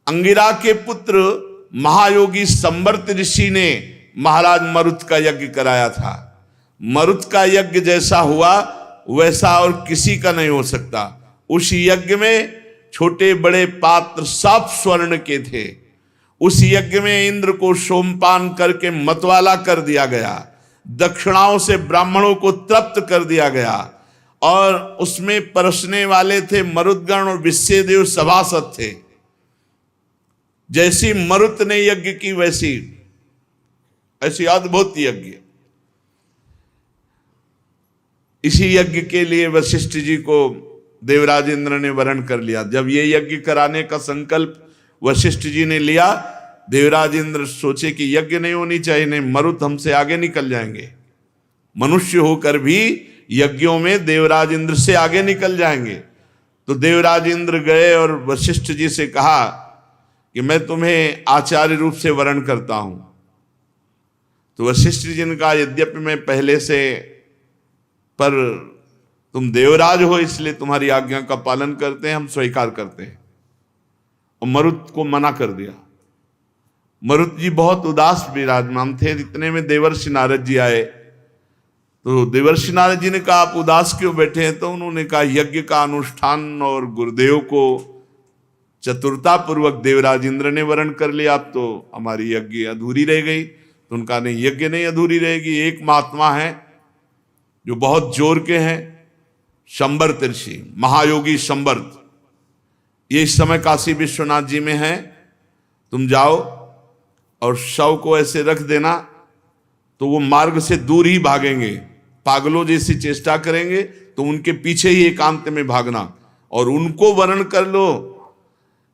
अंगिरा के पुत्र महायोगी संवर्त ऋषि ने महाराज मरुत का यज्ञ कराया था। मरुत का यज्ञ जैसा हुआ वैसा और किसी का नहीं हो सकता। उस यज्ञ में छोटे बड़े पात्र सब स्वर्ण के थे। उस यज्ञ में इंद्र को सोमपान करके मतवाला कर दिया गया, दक्षिणाओं से ब्राह्मणों को तृप्त कर दिया गया, और उसमें परसने वाले थे मरुदगण और विश्वेदेव सभासद थे। जैसी मरुत ने यज्ञ की वैसी ऐसी अद्भुत यज्ञ। इसी यज्ञ के लिए वशिष्ठ जी को देवराज इंद्र ने वरण कर लिया। जब ये यज्ञ कराने का संकल्प वशिष्ठ जी ने लिया, देवराज इंद्र सोचे कि यज्ञ नहीं होनी चाहिए, नहीं मरुत हमसे आगे निकल जाएंगे। मनुष्य होकर भी यज्ञों में देवराज इंद्र से आगे निकल जाएंगे। तो देवराज इंद्र गए और वशिष्ठ जी से कहा कि मैं तुम्हें आचार्य रूप से वरण करता हूं। तो वशिष्ठ जी ने कहा, यद्यपि मैं पहले से, पर तुम देवराज हो इसलिए तुम्हारी आज्ञा का पालन करते हैं, हम स्वीकार करते हैं। और मरुत को मना कर दिया। मरुत जी बहुत उदास विराजमान थे। इतने में देवर्षि नारद जी आए। तो देवर्षि नारद जी ने कहा, आप उदास क्यों बैठे हैं? तो उन्होंने कहा, यज्ञ का अनुष्ठान और गुरुदेव को चतुरता पूर्वक देवराज इंद्र ने वरण कर लिया, अब तो हमारी यज्ञ अधूरी रह गई। तो उनका नहीं, यज्ञ नहीं अधूरी रहेगी। एक महात्मा है जो बहुत जोर के हैं, संवर्त ऋषि, महायोगी संवर्त। ये इस समय काशी विश्वनाथ जी में है। तुम जाओ और शव को ऐसे रख देना, तो वो मार्ग से दूर ही भागेंगे। पागलों जैसी चेष्टा करेंगे तो उनके पीछे ही एकांत में भागना, और उनको वरण कर लो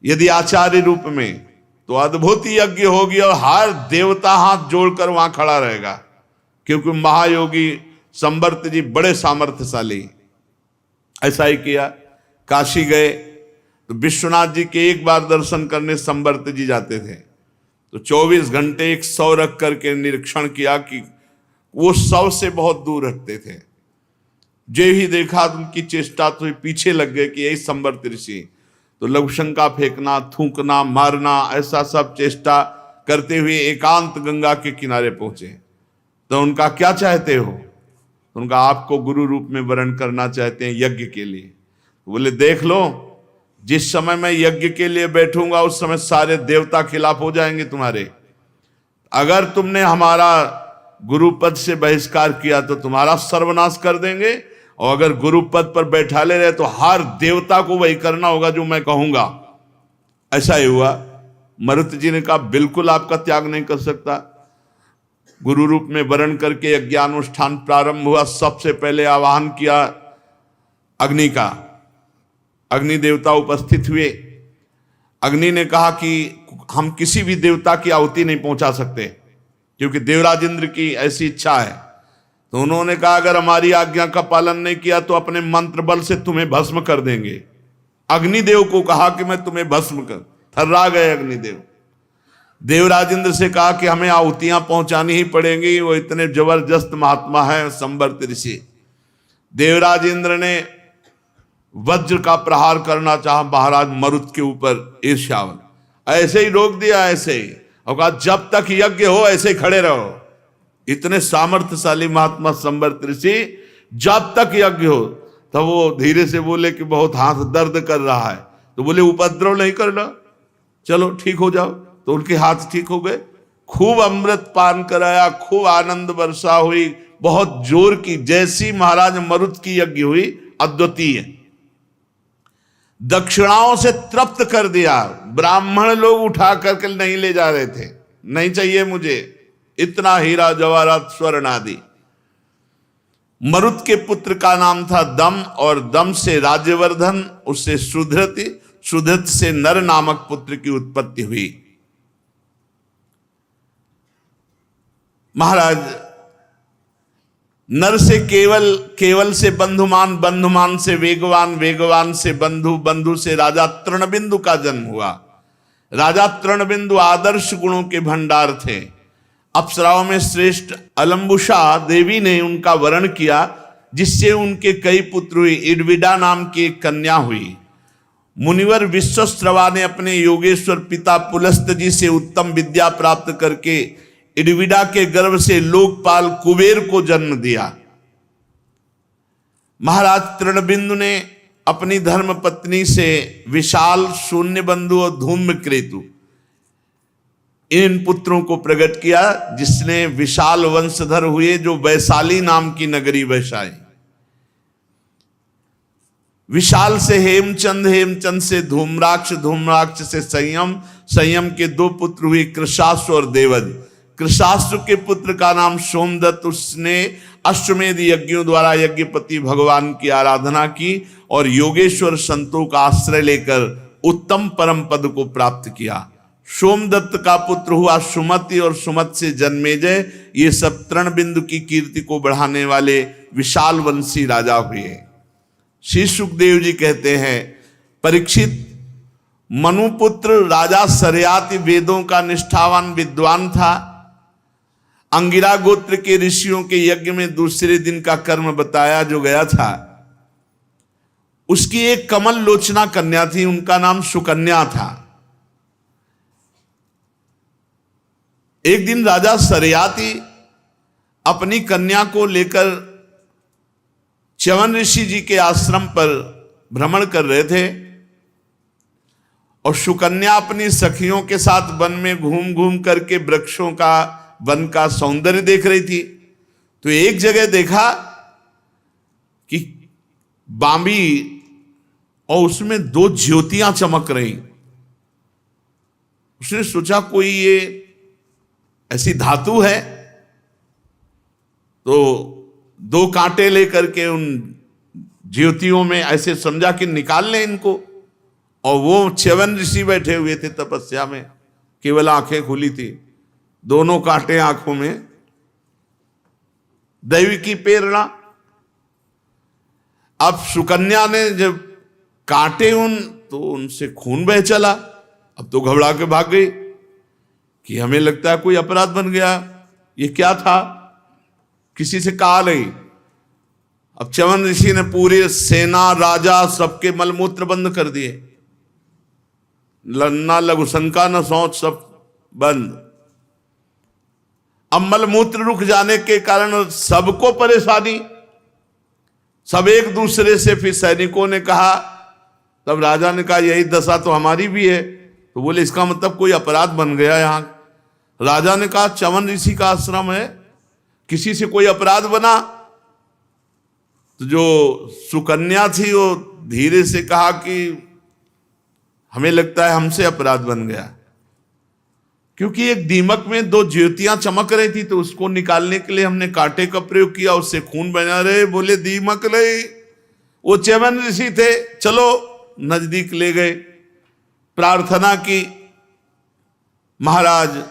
यदि आचार्य रूप में, तो अद्भुत यज्ञ होगी और हर देवता हाथ जोड़कर वहां खड़ा रहेगा, क्योंकि महायोगी संवर्त जी बड़े सामर्थ्यशाली। ऐसा ही किया। काशी गए तो विश्वनाथ जी के एक बार दर्शन करने संवर्त जी जाते थे। तो 24 घंटे एक शव रख करके निरीक्षण किया कि वो शव से बहुत दूर रखते थे। जो ही देखा उनकी चेष्टा तो पीछे लग गए कि यही संवर्त ऋषि। तो लघुशंका फेंकना, थूकना, मारना, ऐसा सब चेष्टा करते हुए एकांत गंगा के किनारे पहुंचे। तो उनका, क्या चाहते हो? तो उनका, आपको गुरु रूप में वरण करना चाहते हैं यज्ञ के लिए। तो बोले, देख लो, जिस समय मैं यज्ञ के लिए बैठूंगा उस समय सारे देवता खिलाफ हो जाएंगे तुम्हारे। अगर तुमने हमारा गुरु पद से बहिष्कार किया तो तुम्हारा सर्वनाश कर देंगे, और अगर गुरु पद पर बैठा ले रहे तो हर देवता को वही करना होगा जो मैं कहूंगा। ऐसा ही हुआ। मरुत जी ने कहा, बिल्कुल आपका त्याग नहीं कर सकता। गुरु रूप में वरण करके यज्ञानुष्ठान प्रारंभ हुआ। सबसे पहले आवाहन किया अग्नि का। अग्नि देवता उपस्थित हुए। अग्नि ने कहा कि हम किसी भी देवता की आहुति नहीं पहुंचा सकते, क्योंकि देवराज इंद्र की ऐसी इच्छा है। तो उन्होंने कहा, अगर हमारी आज्ञा का पालन नहीं किया तो अपने मंत्र बल से तुम्हें भस्म कर देंगे। अग्निदेव को कहा कि मैं तुम्हें भस्म कर। थर्रा गए अग्निदेव। देवराज इंद्र से कहा कि हमें आहुतियां पहुंचानी ही पड़ेंगी, वो इतने जबरदस्त महात्मा है संवर्त ऋषि। देवराज इंद्र ने वज्र का प्रहार करना चाहा महाराज मरुत के ऊपर ईर्ष्यावन, ऐसे ही रोक दिया, ऐसे ही, और कहा जब तक यज्ञ हो ऐसे खड़े रहो। इतने सामर्थ्यशाली महात्मा संवर्त ऋषि, जब तक यज्ञ हो। तब वो धीरे से बोले कि बहुत हाथ दर्द कर रहा है। तो बोले, उपद्रव नहीं करना, चलो ठीक हो जाओ। तो उनके हाथ ठीक हो गए। खूब अमृत पान कराया, खूब आनंद वर्षा हुई, बहुत जोर की। जैसी महाराज मरुत की यज्ञ हुई, अद्वितीय, दक्षिणाओं से तृप्त कर दिया। ब्राह्मण लोग उठा करके नहीं ले जा रहे थे, नहीं चाहिए मुझे इतना हीरा जवाहरात स्वर्ण आदि। मरुत के पुत्र का नाम था दम, और दम से राज्यवर्धन, उससे सुधृति, सुधृत से नर नामक पुत्र की उत्पत्ति हुई। महाराज नर से केवल, केवल से बंधुमान, बंधुमान से वेगवान, वेगवान से बंधु, बंधु से राजा तृणबिंदु का जन्म हुआ। राजा तृणबिंदु आदर्श गुणों के भंडार थे। अप्सराओं में श्रेष्ठ अलम्बुषा देवी ने उनका वरण किया, जिससे उनके कई पुत्र हुए। इडविडा नाम की एक कन्या हुई। मुनिवर विश्वस्रवा ने अपने योगेश्वर पिता पुलस्त जी से उत्तम विद्या प्राप्त करके इडविडा के गर्भ से लोकपाल कुबेर को जन्म दिया। महाराज तृणबिंदु ने अपनी धर्म पत्नी से विशाल, शून्यबंधु और धूम्रकेतु इन पुत्रों को प्रकट किया, जिसने विशाल वंशधर हुए, जो वैशाली नाम की नगरी बसाई। विशाल से हेमचंद, हेमचंद से धूम्राक्ष, धूम्राक्ष से संयम, संयम के दो पुत्र हुए, कृशाश्व और देवज। कृशाश्व के पुत्र का नाम सोमदत्त, उसने अश्वमेध यज्ञों द्वारा यज्ञपति भगवान की आराधना की और योगेश्वर संतों का आश्रय लेकर उत्तम परम पद को प्राप्त किया। सोमदत्त का पुत्र हुआ सुमति और सुमत से जन्मेजय। ये सब तृणबिंदु की कीर्ति को बढ़ाने वाले विशाल वंशी राजा हुए। श्री सुखदेव जी कहते हैं, परीक्षित, मनुपुत्र राजा सरयाति वेदों का निष्ठावान विद्वान था। अंगिरा गोत्र के ऋषियों के यज्ञ में दूसरे दिन का कर्म बताया जो गया था। उसकी एक कमल लोचना कन्या थी, उनका नाम सुकन्या था। एक दिन राजा सरयाति अपनी कन्या को लेकर च्यवन ऋषि जी के आश्रम पर भ्रमण कर रहे थे और सुकन्या अपनी सखियों के साथ वन में घूम घूम करके वृक्षों का, वन का सौंदर्य देख रही थी। तो एक जगह देखा कि बांबी और उसमें दो ज्योतियां चमक रही। उसने सोचा कोई ये ऐसी धातु है, तो दो कांटे लेकर के उन ज्योतियों में ऐसे समझा कि निकाल लें इनको। और वो च्यवन ऋषि बैठे हुए थे तपस्या में, केवल आंखें खुली थी, दोनों कांटे आंखों में। दैवी की प्रेरणा। अब सुकन्या ने जब काटे उन, तो उनसे खून बह चला। अब तो घबरा के भाग गई कि हमें लगता है कोई अपराध बन गया, ये क्या था, किसी से कहा नहीं। अब च्यवन ऋषि ने पूरे सेना, राजा, सबके मलमूत्र बंद कर दिए। ना लघु शंका न सोच, सब बंद। अब मलमूत्र रुक जाने के कारण सबको परेशानी, सब एक दूसरे से। फिर सैनिकों ने कहा, तब राजा ने कहा यही दशा तो हमारी भी है। तो बोले इसका मतलब कोई अपराध बन गया यहां। राजा ने कहा च्यवन ऋषि का आश्रम है, किसी से कोई अपराध बना? तो जो सुकन्या थी वो धीरे से कहा कि हमें लगता है हमसे अपराध बन गया, क्योंकि एक दीमक में दो ज्योतियां चमक रही थी, तो उसको निकालने के लिए हमने कांटे का प्रयोग किया, उससे खून बना रहे। बोले दीमक नहीं, वो च्यवन ऋषि थे। चलो नजदीक ले गए, प्रार्थना की, महाराज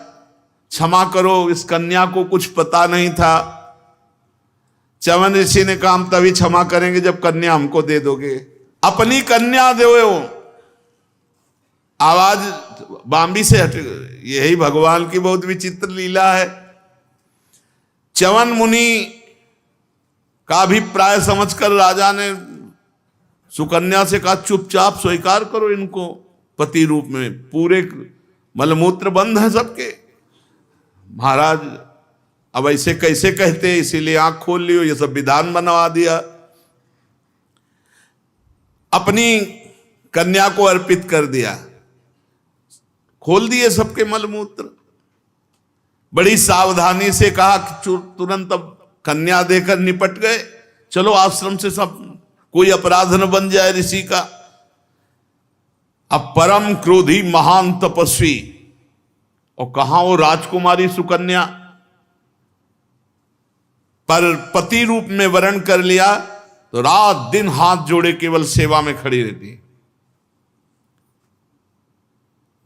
क्षमा करो, इस कन्या को कुछ पता नहीं था। च्यवन ऋषि ने कहा हम तभी क्षमा करेंगे जब कन्या हमको दे दोगे। अपनी कन्या दो। आवाज बांबी से हट, यही भगवान की बहुत विचित्र लीला है। च्यवन मुनि का अभिप्राय समझकर राजा ने सुकन्या से कहा चुपचाप स्वीकार करो इनको पति रूप में, पूरे मलमूत्र बंद है सबके। महाराज अब ऐसे कैसे कहते, इसीलिए आंख खोल लियो, ये सब विधान बनवा दिया। अपनी कन्या को अर्पित कर दिया, खोल दिए सबके मलमूत्र। बड़ी सावधानी से कहा कि तुरंत अब कन्या देकर निपट गए, चलो आश्रम से सब, कोई अपराध न बन जाए ऋषि का। अब परम क्रोधी महान तपस्वी, और कहां वो राजकुमारी सुकन्या, पर पति रूप में वर्ण कर लिया तो रात दिन हाथ जोड़े केवल सेवा में खड़ी रहती,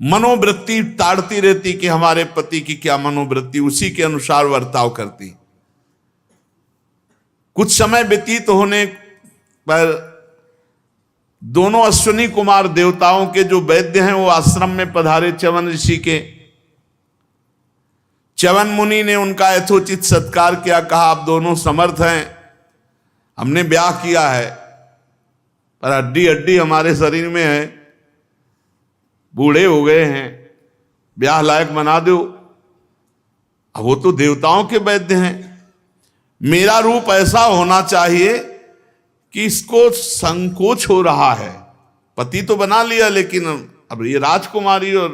मनोवृत्ति ताड़ती रहती कि हमारे पति की क्या मनोवृत्ति, उसी के अनुसार वर्ताव करती। कुछ समय व्यतीत होने पर दोनों अश्विनी कुमार देवताओं के जो वैद्य हैं वो आश्रम में पधारे च्यवन ऋषि के। च्यवन मुनि ने उनका यथोचित सत्कार किया, कहा आप दोनों समर्थ हैं, हमने ब्याह किया है पर हड्डी हड्डी हमारे शरीर में है, बूढ़े हो गए हैं, ब्याह लायक बना दो। अब वो तो देवताओं के वैद्य हैं। मेरा रूप ऐसा होना चाहिए कि इसको संकोच हो रहा है, पति तो बना लिया लेकिन अब ये राजकुमारी और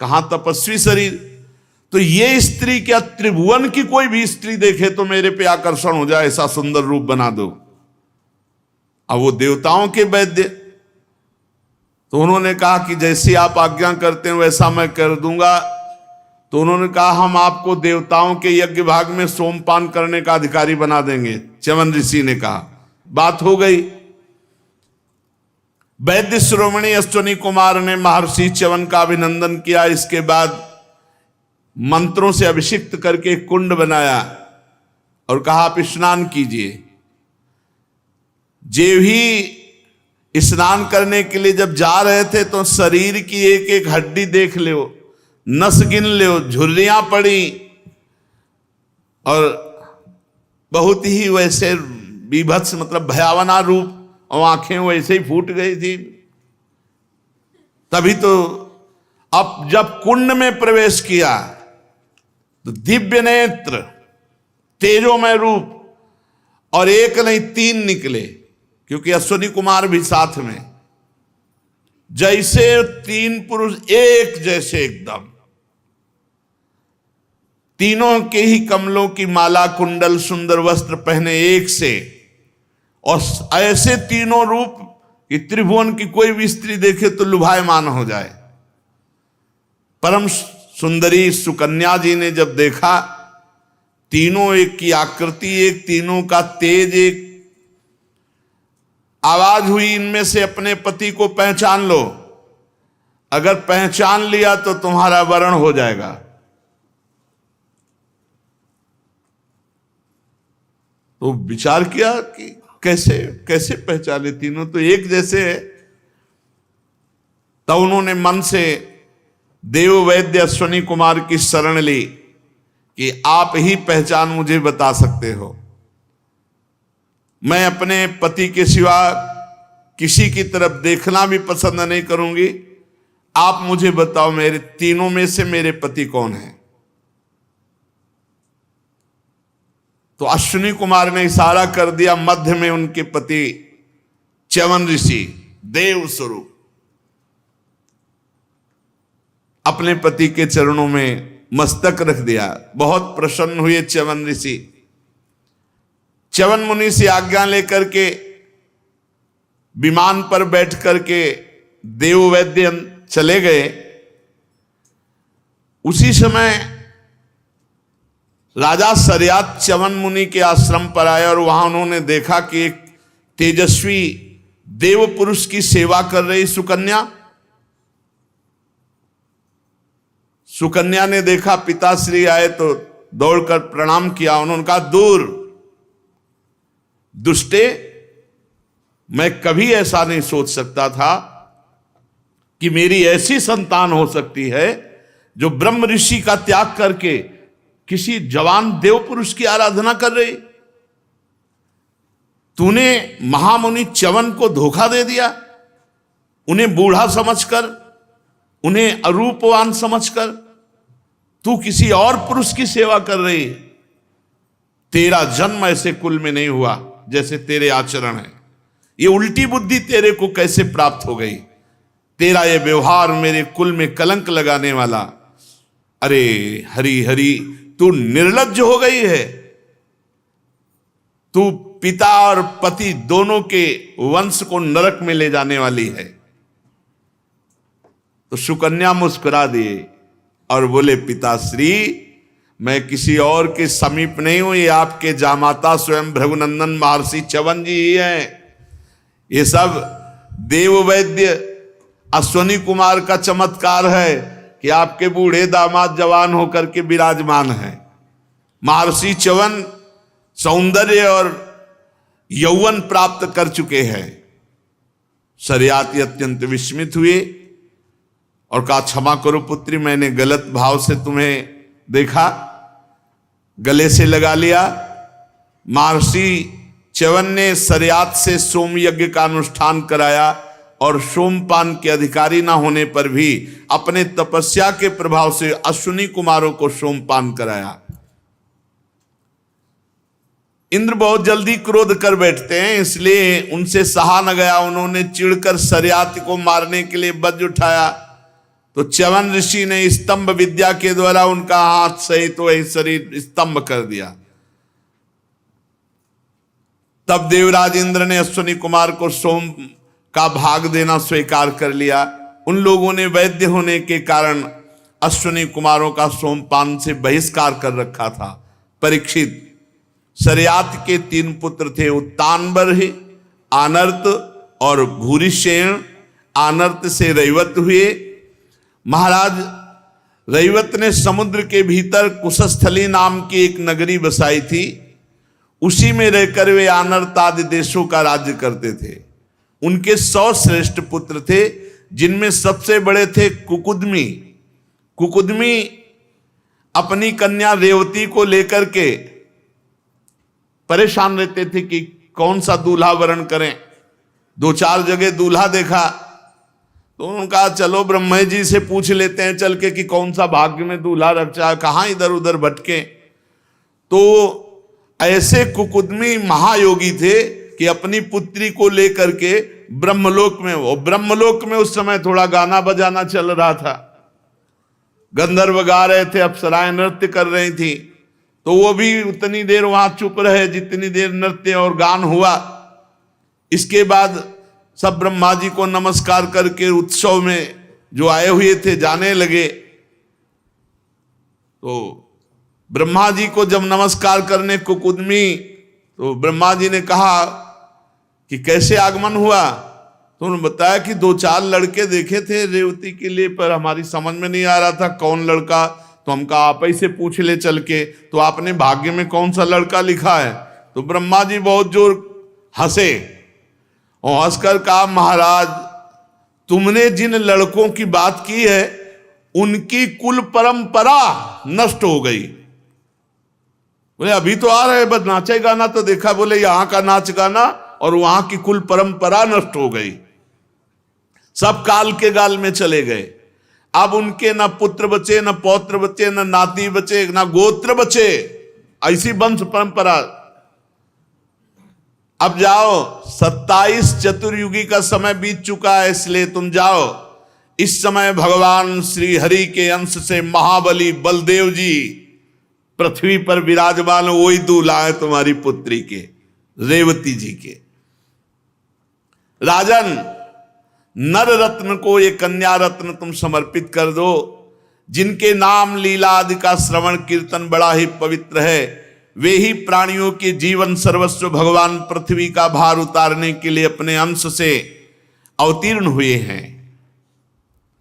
कहां तपस्वी शरीर, तो ये स्त्री क्या त्रिभुवन की कोई भी स्त्री देखे तो मेरे पे आकर्षण हो जाए, ऐसा सुंदर रूप बना दो। अब वो देवताओं के वैद्य, तो उन्होंने कहा कि जैसी आप आज्ञा करते हैं वैसा मैं कर दूंगा। तो उन्होंने कहा हम आपको देवताओं के यज्ञ भाग में सोमपान करने का अधिकारी बना देंगे। च्यवन ऋषि ने कहा, बात हो गई। वैद्य शिरोमणि अश्विनी कुमार ने महर्षि च्यवन का अभिनंदन किया। इसके बाद मंत्रों से अभिषिक्त करके कुंड बनाया और कहा आप स्नान कीजिए। जे भी स्नान करने के लिए जब जा रहे थे तो शरीर की एक एक हड्डी देख लो, नस गिन लो, झुर्रियां पड़ी और बहुत ही वैसे बीभत्स मतलब भयावना रूप, और आंखें वैसे ही फूट गई थी। तभी तो अब जब कुंड में प्रवेश किया तो दिव्य नेत्र, तेजोमय रूप, और एक नहीं 3 निकले, क्योंकि अश्विनी कुमार भी साथ में। जैसे 3 पुरुष एक जैसे एकदम, तीनों के ही कमलों की माला, कुंडल, सुंदर वस्त्र पहने एक से, और ऐसे तीनों रूप कि त्रिभुवन की कोई भी स्त्री देखे तो लुभायमान हो जाए। परम सुंदरी सुकन्या जी ने जब देखा, तीनों एक की आकृति एक, तीनों का तेज एक, आवाज हुई इनमें से अपने पति को पहचान लो, अगर पहचान लिया तो तुम्हारा वरण हो जाएगा। तो विचार किया कि कैसे कैसे पहचाने, तीनों तो एक जैसे है। तब उन्होंने मन से देव वैद्य अश्विनी कुमार की शरण ली कि आप ही पहचान मुझे बता सकते हो, मैं अपने पति के सिवा किसी की तरफ देखना भी पसंद नहीं करूंगी, आप मुझे बताओ मेरे तीनों में से मेरे पति कौन है। तो अश्विनी कुमार ने इशारा कर दिया, मध्य में उनके पति च्यवन ऋषि देव स्वरूप अपने पति के चरणों में मस्तक रख दिया। बहुत प्रसन्न हुए च्यवन ऋषि। च्यवन मुनि से आज्ञा लेकर के विमान पर बैठ करके देव वैद्य चले गए। उसी समय राजा शर्यात च्यवन मुनि के आश्रम पर आए और वहां उन्होंने देखा कि एक तेजस्वी देव पुरुष की सेवा कर रही सुकन्या। सुकन्या ने देखा पिताश्री आए तो दौड़कर प्रणाम किया। उन्होंने कहा, दूर दुष्टे, मैं कभी ऐसा नहीं सोच सकता था कि मेरी ऐसी संतान हो सकती है जो ब्रह्म ऋषि का त्याग करके किसी जवान देव पुरुष की आराधना कर रही। तूने महामुनि च्यवन को धोखा दे दिया, उन्हें बूढ़ा समझकर, उन्हें अरूपवान समझकर तू किसी और पुरुष की सेवा कर रही। तेरा जन्म ऐसे कुल में नहीं हुआ जैसे तेरे आचरण है। ये उल्टी बुद्धि तेरे को कैसे प्राप्त हो गई? तेरा ये व्यवहार मेरे कुल में कलंक लगाने वाला। अरे हरि हरि, तू निर्लज्ज हो गई है। तू पिता और पति दोनों के वंश को नरक में ले जाने वाली है। तो सुकन्या मुस्कुरा दिए और बोले, पिताश्री, मैं किसी और के समीप नहीं हूं, ये आपके जामाता स्वयं भृगुनंदन महर्षि च्यवन जी ही हैं। ये सब देव वैद्य अश्विनी कुमार का चमत्कार है कि आपके बूढ़े दामाद जवान होकर के विराजमान हैं। महर्षि च्यवन सौंदर्य और यौवन प्राप्त कर चुके हैं। शर्याती अत्यंत विस्मित हुए और कहा, क्षमा करो पुत्री, मैंने गलत भाव से तुम्हें देखा, गले से लगा लिया। महर्षि च्यवन ने शर्यात से सोम यज्ञ का अनुष्ठान कराया और सोमपान के अधिकारी ना होने पर भी अपने तपस्या के प्रभाव से अश्विनी कुमारों को सोमपान कराया। इंद्र बहुत जल्दी क्रोध कर बैठते हैं, इसलिए उनसे सहा न गया। उन्होंने चिढ़कर सरियात को मारने के लिए वज्र उठाया, तो च्यवन ऋषि ने स्तंभ विद्या के द्वारा उनका हाथ सहित वही शरीर स्तंभ कर दिया। तब देवराज इंद्र ने अश्विनी कुमार को सोम का भाग देना स्वीकार कर लिया। उन लोगों ने वैद्य होने के कारण अश्विनी कुमारों का सोमपान से बहिष्कार कर रखा था। परीक्षित, सरियात के 3 पुत्र थे, उत्तानबर्ह, आनर्त और भूरिसेन। आनर्त से रैवत हुए। महाराज रैवत ने समुद्र के भीतर कुशस्थली नाम की एक नगरी बसाई थी। उसी में रहकर वे आनर्त आदि देशों का राज्य करते थे। उनके 100 श्रेष्ठ पुत्र थे, जिनमें सबसे बड़े थे कुकुदमी। कुकुदमी अपनी कन्या रेवती को लेकर के परेशान रहते थे कि कौन सा दूल्हा वरण करें। 2-4 जगह दूल्हा देखा, तो उनका चलो ब्रह्मा जी से पूछ लेते हैं चल के कि कौन सा भाग्य में दूल्हा रचा, कहाँ इधर उधर भटके। तो ऐसे कुकुदमी महायोगी थे कि अपनी पुत्री को लेकर के ब्रह्मलोक में, वो ब्रह्मलोक में उस समय थोड़ा गाना बजाना चल रहा था, गंधर्व गा रहे थे, अप्सराएं नृत्य कर रही थी, तो वो भी उतनी देर वहां चुप रहे जितनी देर नृत्य और गान हुआ। इसके बाद सब ब्रह्मा जी को नमस्कार करके उत्सव में जो आए हुए थे जाने लगे। तो ब्रह्मा जी को जब नमस्कार करने कुकुदमी, तो ब्रह्मा जी ने कहा कि कैसे आगमन हुआ। तो उन्होंने बताया कि 2-4 लड़के देखे थे रेवती के लिए, पर हमारी समझ में नहीं आ रहा था कौन लड़का, तो हम कहा आप ही से पूछ ले चल के, तो आपने भाग्य में कौन सा लड़का लिखा है। तो ब्रह्मा जी बहुत जोर हंसे और हंसकर कहा महाराज तुमने जिन लड़कों की बात की है उनकी कुल परंपरा नष्ट हो गई। बोले अभी तो आ रहे, बस नाचे गाना तो देखा, बोले यहां का नाच गाना और वहां की कुल परंपरा नष्ट हो गई, सब काल के गाल में चले गए। अब उनके न पुत्र बचे, न पौत्र बचे, न नाती बचे, न गोत्र बचे, ऐसी वंश परंपरा। अब जाओ, 27 चतुर्युगी का समय बीत चुका है, इसलिए तुम जाओ। इस समय भगवान श्री हरि के अंश से महाबली बलदेव जी पृथ्वी पर विराजमान, वही दूल्हा है तुम्हारी पुत्री के, रेवती जी के। राजन, नर रत्न को ये कन्या रत्न तुम समर्पित कर दो, जिनके नाम लीला आदि का श्रवण कीर्तन बड़ा ही पवित्र है। वे ही प्राणियों के जीवन सर्वस्व भगवान पृथ्वी का भार उतारने के लिए अपने अंश से अवतीर्ण हुए हैं।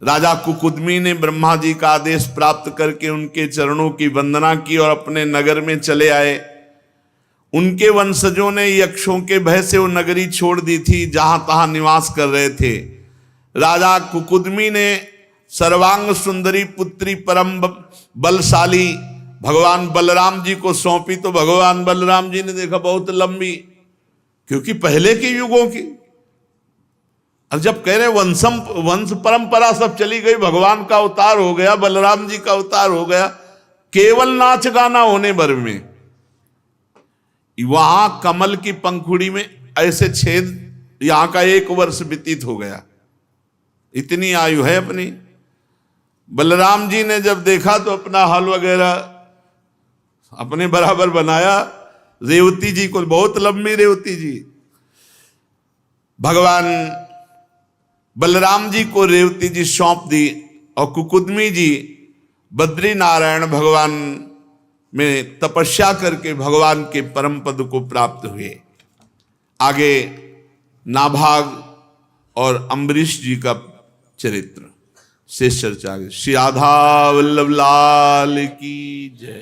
राजा कुकुदमी ने ब्रह्मा जी का आदेश प्राप्त करके उनके चरणों की वंदना की और अपने नगर में चले आए। उनके वंशजों ने यक्षों के भय से वो नगरी छोड़ दी थी जहां तहां निवास कर रहे थे। राजा कुकुदमी ने सर्वांग सुंदरी पुत्री परम बलशाली भगवान बलराम जी को सौंपी, तो भगवान बलराम जी ने देखा बहुत लंबी, क्योंकि पहले के युगों की। अब जब कह रहे वंश परंपरा सब चली गई, भगवान का अवतार हो गया, बलराम जी का अवतार हो गया, केवल नाच गाना होने भर में वहां कमल की पंखुड़ी में ऐसे छेद, यहां का 1 वर्ष व्यतीत हो गया, इतनी आयु है अपनी। बलराम जी ने जब देखा तो अपना हल वगैरह अपने बराबर बनाया। रेवती जी को, बहुत लंबी रेवती जी, भगवान बलराम जी को रेवती जी सौंप दी और कुकुदमी जी बद्री नारायण भगवान में तपस्या करके भगवान के परम पद को प्राप्त हुए। आगे नाभाग और अम्बरीश जी का चरित्र शेष चर्चा। श्री राधा वल्लभ लाल की जय।